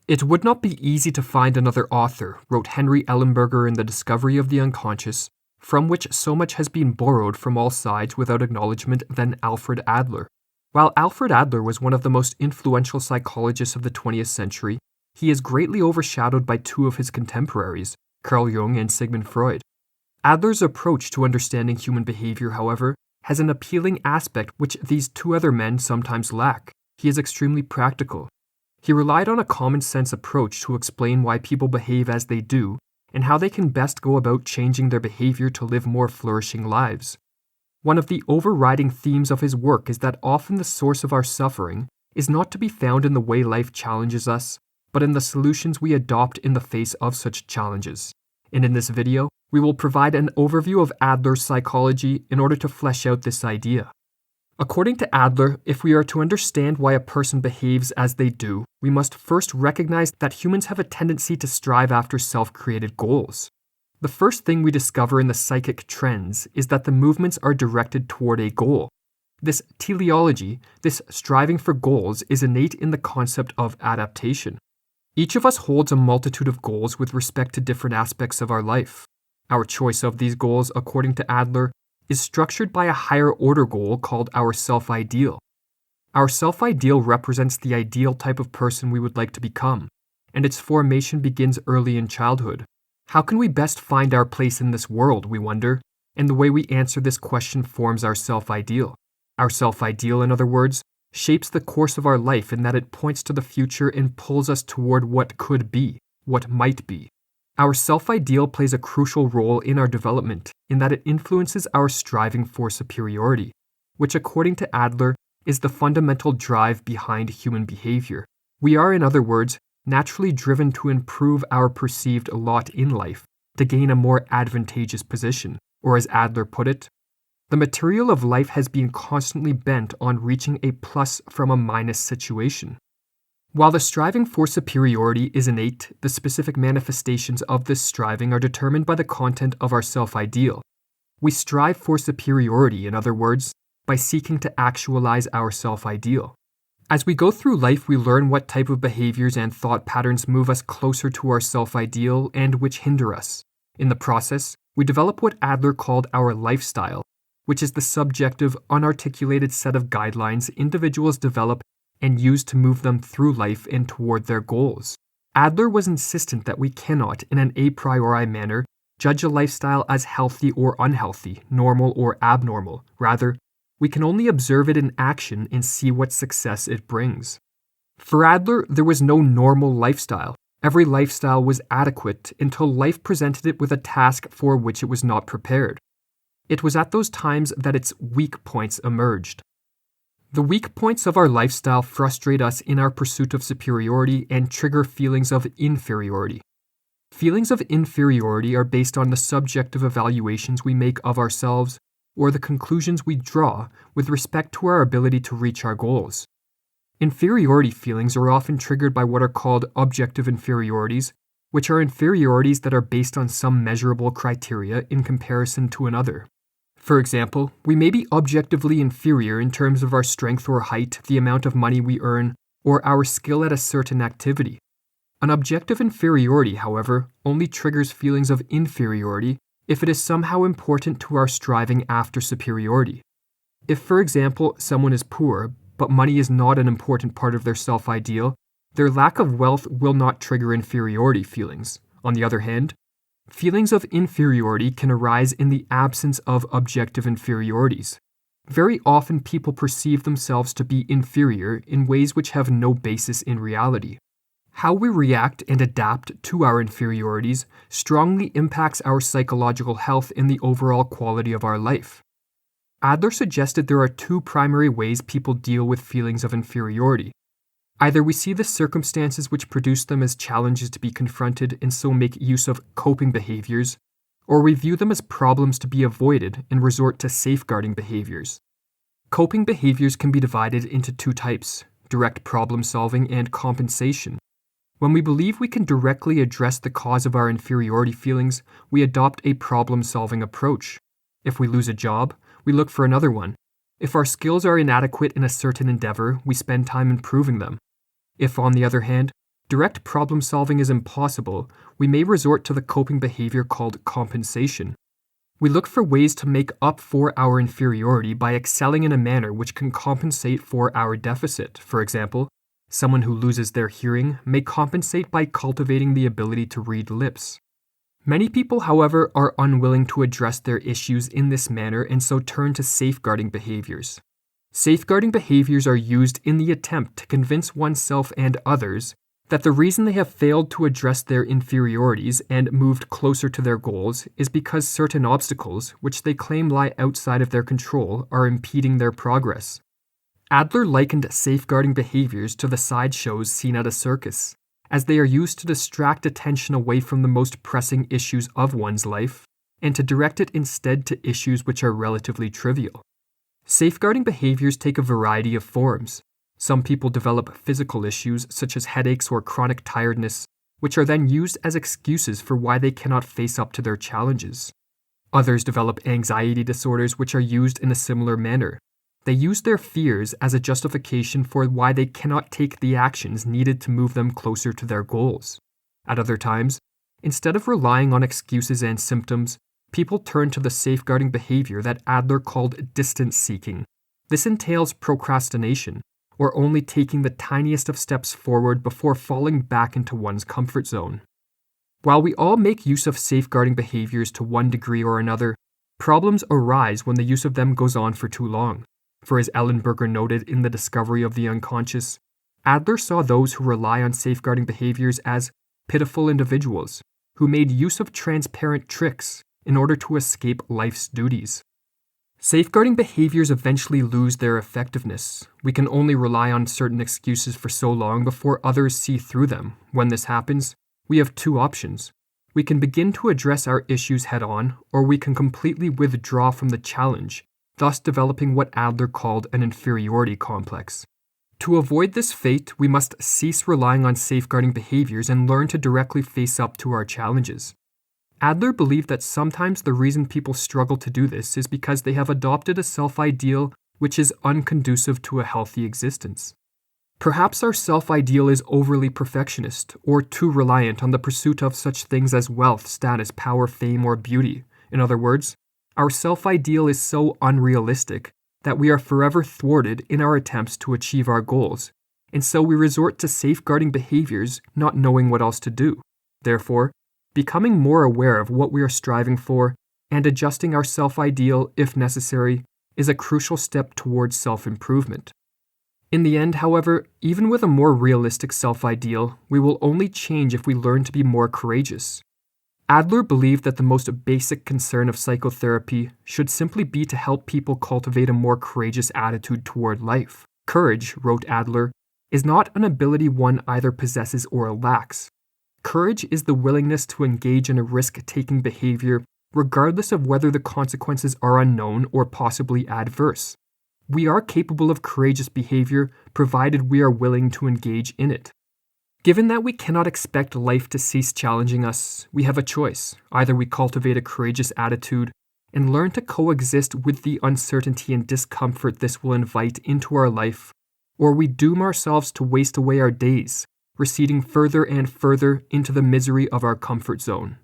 It would not be easy to find another author, wrote Henry Ellenberger in The Discovery of the Unconscious, from which so much has been borrowed from all sides without acknowledgement than Alfred Adler. While Alfred Adler was one of the most influential psychologists of the 20th century, he is greatly overshadowed by two of his contemporaries, Carl Jung and Sigmund Freud. Adler's approach to understanding human behavior, however, has an appealing aspect which these two other men sometimes lack. He is extremely practical. He relied on a common-sense approach to explain why people behave as they do and how they can best go about changing their behavior to live more flourishing lives. One of the overriding themes of his work is that often the source of our suffering is not to be found in the way life challenges us, but in the solutions we adopt in the face of such challenges. And in this video, we will provide an overview of Adler's psychology in order to flesh out this idea. According to Adler, if we are to understand why a person behaves as they do, we must first recognize that humans have a tendency to strive after self-created goals. The first thing we discover in the psychic trends is that the movements are directed toward a goal. This teleology, this striving for goals, is innate in the concept of adaptation. Each of us holds a multitude of goals with respect to different aspects of our life. Our choice of these goals, according to Adler, is structured by a higher order goal called our self-ideal. Our self-ideal represents the ideal type of person we would like to become, and its formation begins early in childhood. How can we best find our place in this world, we wonder, and the way we answer this question forms our self-ideal. Our self-ideal, in other words, shapes the course of our life in that it points to the future and pulls us toward what could be, what might be. Our self-ideal plays a crucial role in our development in that it influences our striving for superiority, which according to Adler is the fundamental drive behind human behavior. We are, in other words, naturally driven to improve our perceived lot in life, to gain a more advantageous position, or as Adler put it, the material of life has been constantly bent on reaching a plus from a minus situation. While the striving for superiority is innate, the specific manifestations of this striving are determined by the content of our self-ideal. We strive for superiority, in other words, by seeking to actualize our self-ideal. As we go through life, we learn what type of behaviors and thought patterns move us closer to our self-ideal and which hinder us. In the process, we develop what Adler called our lifestyle, which is the subjective, unarticulated set of guidelines individuals develop and use to move them through life and toward their goals. Adler was insistent that we cannot, in an a priori manner, judge a lifestyle as healthy or unhealthy, normal or abnormal. Rather, we can only observe it in action and see what success it brings. For Adler, there was no normal lifestyle. Every lifestyle was adequate until life presented it with a task for which it was not prepared. It was at those times that its weak points emerged. The weak points of our lifestyle frustrate us in our pursuit of superiority and trigger feelings of inferiority. Feelings of inferiority are based on the subjective evaluations we make of ourselves or the conclusions we draw with respect to our ability to reach our goals. Inferiority feelings are often triggered by what are called objective inferiorities, which are inferiorities that are based on some measurable criteria in comparison to another. For example, we may be objectively inferior in terms of our strength or height, the amount of money we earn, or our skill at a certain activity. An objective inferiority, however, only triggers feelings of inferiority if it is somehow important to our striving after superiority. If, for example, someone is poor, but money is not an important part of their self-ideal, their lack of wealth will not trigger inferiority feelings. On the other hand, feelings of inferiority can arise in the absence of objective inferiorities. Very often people perceive themselves to be inferior in ways which have no basis in reality. How we react and adapt to our inferiorities strongly impacts our psychological health and the overall quality of our life. Adler suggested there are two primary ways people deal with feelings of inferiority. Either we see the circumstances which produce them as challenges to be confronted and so make use of coping behaviors, or we view them as problems to be avoided and resort to safeguarding behaviors. Coping behaviors can be divided into two types: direct problem solving and compensation. When we believe we can directly address the cause of our inferiority feelings, we adopt a problem-solving approach. If we lose a job, we look for another one. If our skills are inadequate in a certain endeavor, we spend time improving them. If, on the other hand, direct problem solving is impossible, we may resort to the coping behavior called compensation. We look for ways to make up for our inferiority by excelling in a manner which can compensate for our deficit. For example, someone who loses their hearing may compensate by cultivating the ability to read lips. Many people, however, are unwilling to address their issues in this manner and so turn to safeguarding behaviors. Safeguarding behaviors are used in the attempt to convince oneself and others that the reason they have failed to address their inferiorities and moved closer to their goals is because certain obstacles, which they claim lie outside of their control, are impeding their progress. Adler likened safeguarding behaviors to the sideshows seen at a circus, as they are used to distract attention away from the most pressing issues of one's life and to direct it instead to issues which are relatively trivial. Safeguarding behaviors take a variety of forms. Some people develop physical issues such as headaches or chronic tiredness, which are then used as excuses for why they cannot face up to their challenges. Others develop anxiety disorders which are used in a similar manner. They use their fears as a justification for why they cannot take the actions needed to move them closer to their goals. At other times, instead of relying on excuses and symptoms, people turn to the safeguarding behavior that Adler called distance seeking. This entails procrastination, or only taking the tiniest of steps forward before falling back into one's comfort zone. While we all make use of safeguarding behaviors to one degree or another, problems arise when the use of them goes on for too long. For as Ellenberger noted in The Discovery of the Unconscious, Adler saw those who rely on safeguarding behaviors as pitiful individuals who made use of transparent tricks in order to escape life's duties. Safeguarding behaviors eventually lose their effectiveness. We can only rely on certain excuses for so long before others see through them. When this happens, we have two options. We can begin to address our issues head-on, or we can completely withdraw from the challenge, thus developing what Adler called an inferiority complex. To avoid this fate, we must cease relying on safeguarding behaviors and learn to directly face up to our challenges. Adler believed that sometimes the reason people struggle to do this is because they have adopted a self-ideal which is unconducive to a healthy existence. Perhaps our self-ideal is overly perfectionist or too reliant on the pursuit of such things as wealth, status, power, fame, or beauty. In other words, our self-ideal is so unrealistic that we are forever thwarted in our attempts to achieve our goals, and so we resort to safeguarding behaviors not knowing what else to do. Therefore, becoming more aware of what we are striving for and adjusting our self-ideal, if necessary, is a crucial step towards self-improvement. In the end, however, even with a more realistic self-ideal, we will only change if we learn to be more courageous. Adler believed that the most basic concern of psychotherapy should simply be to help people cultivate a more courageous attitude toward life. Courage, wrote Adler, is not an ability one either possesses or lacks. Courage is the willingness to engage in a risk-taking behavior regardless of whether the consequences are unknown or possibly adverse. We are capable of courageous behavior provided we are willing to engage in it. Given that we cannot expect life to cease challenging us, we have a choice. Either we cultivate a courageous attitude and learn to coexist with the uncertainty and discomfort this will invite into our life, or we doom ourselves to waste away our days, receding further and further into the misery of our comfort zone.